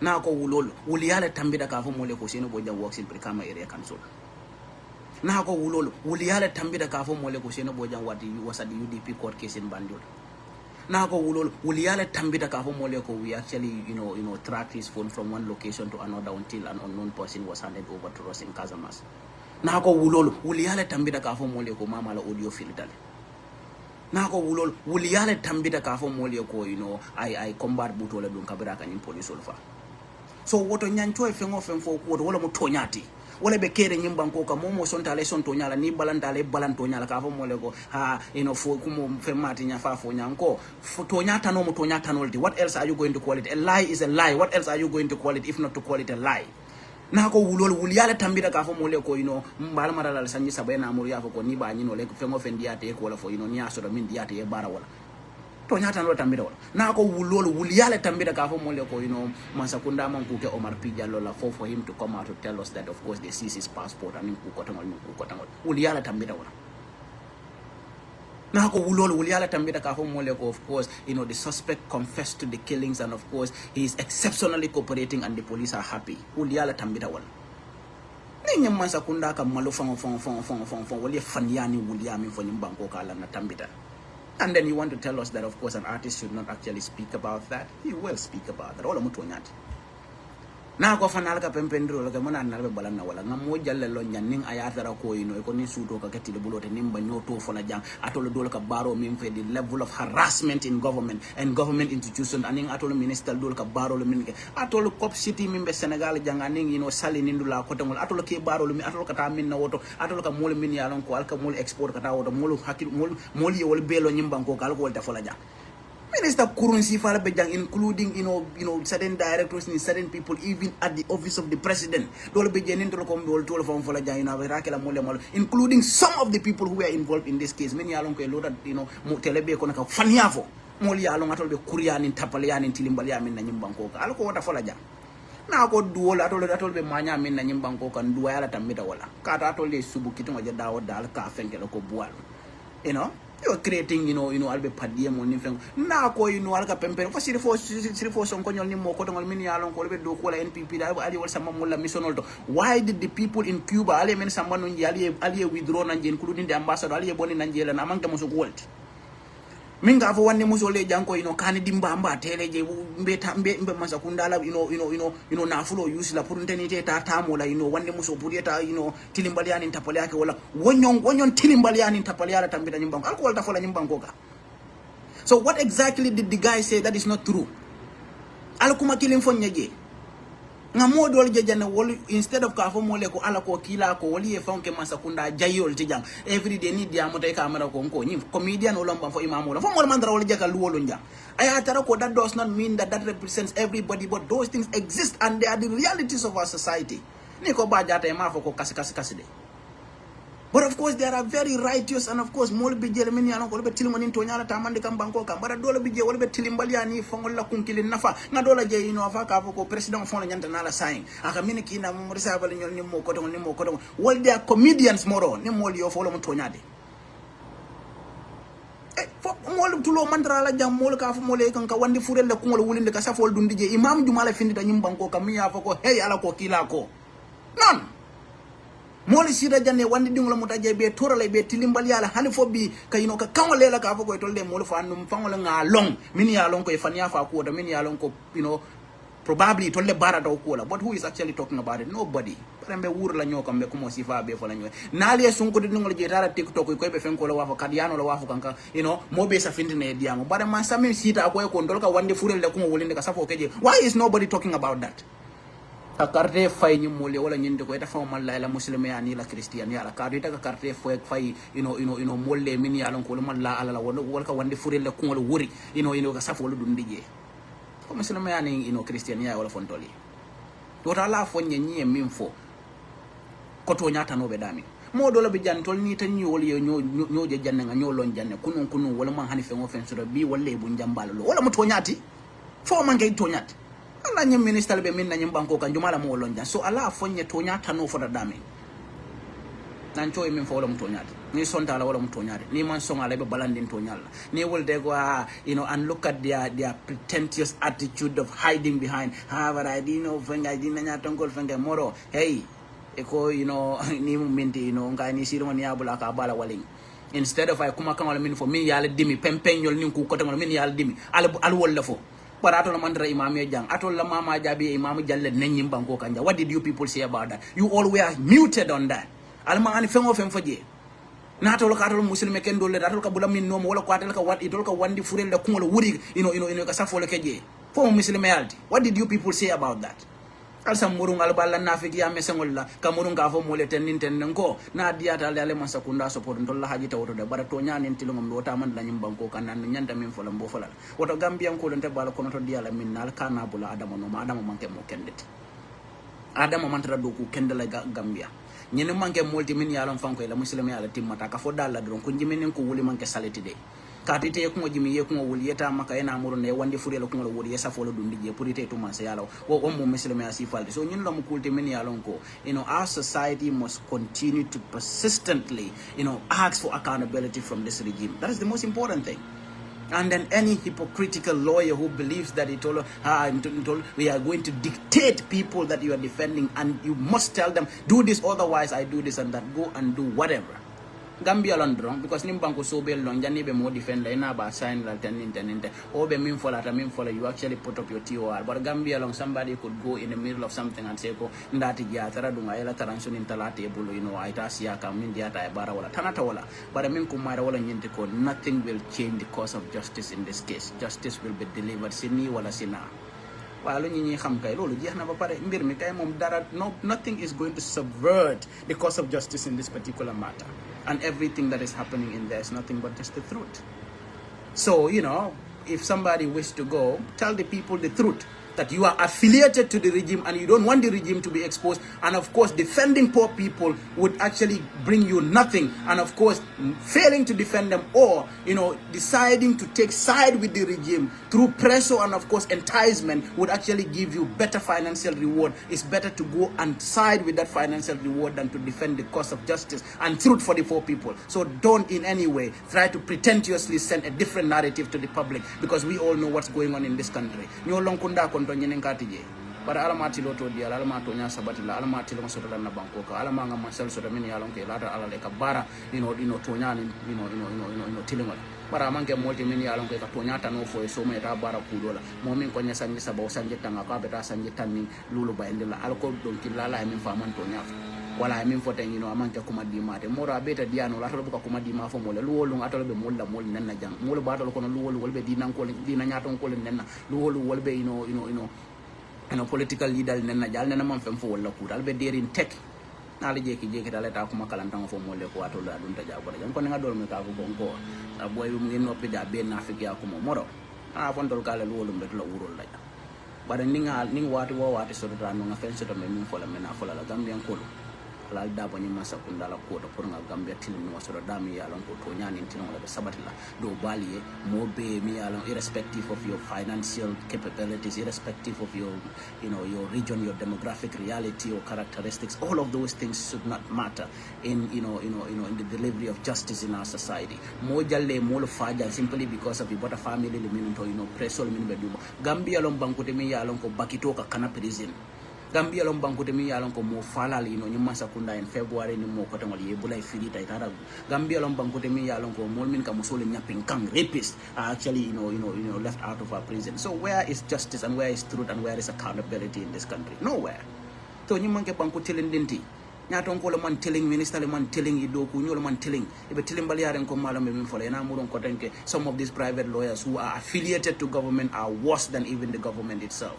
na ko wulol wuliyale tambida ka fo mole ko seno bo jam works in Brikama area council na ko wulol wuliyale tambida ka fo mole ko seno bo jam wadi wasadi UDP court case in Banjul na ko wulol wuliyale tambida ka fo mole ko we actually tracked his phone from one location to another until an unknown person was handed over to us in Casamas na ko wulol wuliyale tambida ka fo mole ko mama la audio filtale na ko wulol wuliyale tambida ka fo mole ko I combat butole dun kabira kan police olfa so woto nyancho e fengo fo ko wala mo tonyati wala be kere nyimbanko ka momo sontale sonto nyala ni balantale balanto nyala ka fo mole ko ha fo kumo femati nya fa fo nyanko fo tonyata no mo tonyata no what else are you going to call it? A lie is a lie. What else are you going to call it if not to call it a lie? Na ko wulol wuliyale tambida ka fo mole ko mbala marala sanji sabena amuru ya fo ko ni ba nyino le fengo fendiate ko wala fo ni aso do min diate e bara wala to nyata no tambida wala na ko wulol wuliyale tambida ka fo mole ko Masakunda man kuke Omar P Jallow la for him to come out to tell us that of course they seize his passport and ku ko tangol wuliyale tambida wala na ko wulol wuliyale tambida ka fo mole ko of course the suspect confessed to the killings and of course he is exceptionally cooperating and the police are happy wuliyale tambida wala ni Masakunda ka malo fon wali fanyani wuliyami fo nyimbanko ka la na tambida. And then you want to tell us that, of course, an artist should not actually speak about that? He will speak about that. All mutuanyati. Na ko fanal ka pempendro la mona nalbe balanna wala ngamo jalle lo nyanning ayatara ko ko ni sudo ka ketile bulote nimba nyoto fona jang atolo dol ka baro min fe the level of harassment in government and government institutions aning atolo minister dol ka baro lo min ke atolo cop city min be Senegal jang aning sali nindula ko tangol atolo ke baro lo min atolo ka ta min na woto atolo ka mol min yalon ko alka mol export ka ta woto mol hakil mol yewol belo nyimban ko kal ko ta fola jang Minister Kurunsi Fala Bejang, including certain directors and certain people, even at the office of the president, including some of the people who were involved in this case. Many along telebe konaka fanyavo moli along atol be kuriani tapaliani tilimbaliami na nyimbanko ka alko wata fola jang na ko duola atol be manya min na nyimbanko kan duwa yala tamita wala kata atol le subu kitunga jadawo dal ka fenke ko bual you're creating albe padie mo ni feng na ko alka pempen fa siri fo son ko nyol ni mo ko tongol min yalon ko be do ko la NPP da ali wal sama mulla missionol to why did the people in Cuba ali men sama no ali withdraw nan je including the ambassador ali boni nan je la na manke mo so gold minga fo wanne muso le janko kani dimba amba tele je mbe Masakunda la na fulo use la pour ntenite ta tamo la wanne muso purieta tilimbaliani ntapale yake wala wonyon tilimbaliani ntapale yala tambita nyimbango alcohol ta fola nyimbango ka. So what exactly did the guy say that is not true? Alkuma kilim fo nyeje ngamo dol jejane wol instead of ka fo mole ko ala ko kila ko woli e fonke Masakunda jayol tijang every day ni dia mo tay camera ko nyi comedian olamba fo imam wala fo mo mandra wol jakal luwolo nja aya tara ko that does not mean that represents everybody, but those things exist and they are the realities of our society. Ni ko ba jata e ma fo ko kasi de. But of course there are very righteous and of course mol be jele min yalon ko be tilmoni to nyala tamande kam banko kam bara dole be je wol be tilimbaliani fongol la kunkili nafa na dole je afa ka ko president fon la nyanta na la sain aka min ki na mo risabal nyol ni mo ko to wol they are comedians moro ni mol yo fo lo mo to nyade fo mol tulo mandra la jam mol ka fo mol kan ka wandi furel la ko wulinde ka safol dundi je imam jumala findita nyim banko kam mi ya fa ko hey ala ko kila ko non moli sida janne wandi dingolo mutaje be torale be tilimbal yala hani fobi ka ka kangole la ka fo ko tolde mol fa num fangol nga long min ya long ko e fanya fa ko da min ya long ko probably tolle bara do ko la, but who is actually talking about it? Nobody. Rembe wur la nyoko mbe ko mo sifa be fo la nyoy nali e sunko de dingol je tara TikTok ko be fen ko la wafa kadiano la wafa kanka mo be sa findine diamo bare man sami sita ko e ko ndol ka wande furel de ko mo wolinde ka safo keje. Why is nobody talking about that? Akarte fay ni mole wala nyinde ko eta fa mal la muslime ya ni la christian ya la karte ta karte fay molle min ya lon ko man la ala la wala ka wande furel le ko wala wuri ka safo lu dum dije ko muslime ya ni christian ya wala fontoli to ta la fo nyi min fo ko to nyata no be dami mo do la be jantol ni tan nyol ye nyo je janne nga nyolon janne kunun wala man hani fe ngo fen so bi wala bu njambal lo wala mo to nyati fo man ngay to nyati ala nyem minister be min na nyem banko kan jumala mo lonja so ala fonye to nyata no for dami nan cho min fo wala mutonyade ni sonta la wala mutonyade ni man songa la be balandin tonyal ni wol de go and look at their pretentious attitude of hiding behind but I didn't know fenga dina nya tongol fenga moro hey eko ni minti ngai ni siro ni abula ka bala waling instead of I kuma kan wala min fo min yalla dimi pempeñol nin ku koto min yalla dimi al wol fo para atol mandra imam ya jang atol la mama jabi imam jalle nenyim banko kanja. What did you people say about that? You all were muted on that. Alma ani fengo fem faje na atol ka atol muslime ken dole atol ka bulam min no wala ko atol ka wat idol ka wandi furel da kumol wuri ka safo le keje fo muslime yalti. What did you people say about that? Alsa murung alballa nafiki ya mesengol la kamurung ka fo mole tenin ko na diata le man sakunda support ndolla haji tawto de bara to nyanin tilongom do ta man la nyim banko kan nan nyanta min folam bo folal woto gambian ko lente bala kono to diala min nal kana bula adama no ma adama manke mo kendete adama man tara do ku kendela gambia ñene manke molti min yalon fanko la muslimi ala timmata ka fo dalla don ko jimin ko wuli manke saliti de katite ko jimi ye ko wuli yeta maka ena muru ne wandi furelo ko wuli yesa folo dum dije pour ite to man se yalo wo mo muslimi asi falde so ñun la mu kulti min yalon ko our society must continue to persistently ask for accountability from this regime. That is the most important thing. And then any hypocritical lawyer who believes that we are going to dictate people that you are defending, and you must tell them, do this, otherwise I do this and that, go and do whatever. Gambia London, because Nimbanko so be long, Jani be more defender, ina ba sign la teninte, or be mean for you actually put up your TOR. But Gambia long, somebody could go in the middle of something and say, go, ndati ya taradunga ela taransun in talate bulu, aita siaka, mindiata ebara wala, tanata wala. But I mean kumara wala nyintiko, nothing will change the cause of justice in this case. Justice will be delivered, sini wala sina. Nothing is going to subvert the cause of justice in this particular matter, and everything that is happening in there is nothing but just the truth. So if somebody wishes to go, tell the people the truth, that you are affiliated to the regime and you don't want the regime to be exposed. And of course, defending poor people would actually bring you nothing. And of course, failing to defend them, or deciding to take side with the regime through pressure and of course enticement would actually give you better financial reward. It's better to go and side with that financial reward than to defend the cause of justice and truth for the poor people. So don't in any way try to pretentiously send a different narrative to the public, because we all know what's going on in this country. Para alamati loto dia alamati nya sabati la alamati lo so na banko ka alamanga masal so min yalon ke lata ala le ka bara to nya ni tilinga para manke molti min yalon ke ka to nya ta no fo so me ta bara ku dola mo min ko nya sanji sabo sanji tanga ka beta sanji tanni lulu ba indila alko don kilala min fa man to nya wala min fo tan amanke kuma di mate mora beta diano la to buka kuma di ma fo mo le luwolu atolo be molla mol nanna jang mol ba to ko no luwolu wolbe dinan ko dina nyaton ko len nanna luwolu wolbe political leader nenna jal nena man fem fo wala ku dal be derin tek na la jeki dal ta kuma kalan tan fo mo le ko ato la dun ta jabo jang ko nga dol me ka ko gonko boy mu ngi noppi da be na fiki ko mo moro fon dol kala luwolu be la wurol la bara ning wati wo wati so da no nga fen so to me min fo la mena fo la gambian ko la da bani masa kunda la ko to pour nga gambia tilin no so da mi yalon ko to nyani tin wala be sabatila do baliye mo be mi yalon irrespective of your financial capabilities, irrespective of your your region, your demographic reality or characteristics, all of those things should not matter in in the delivery of justice in our society. Mo jalle mo lo faja simply because of the family le min to pressure min be duba gambia lon banko te mi yalon ko bakito ka kana prison Gambia lom banko mi yalon ko mo falal nyuma sakunda in February ni mo ko tangol ye bulay fili tay tara Gambia lom banko mi yalon ko mol min ka musole nyaping kang rapist are actually left out of our prison. So where is justice and where is truth and where is accountability in this country? Nowhere. To nyuma ke banko tilindinti nyaton ko le man telling minister le man telling idoku nyol man telling ibe tilim baliaren ko malam be min fole na muron ko tanke some of these private lawyers who are affiliated to government are worse than even the government itself.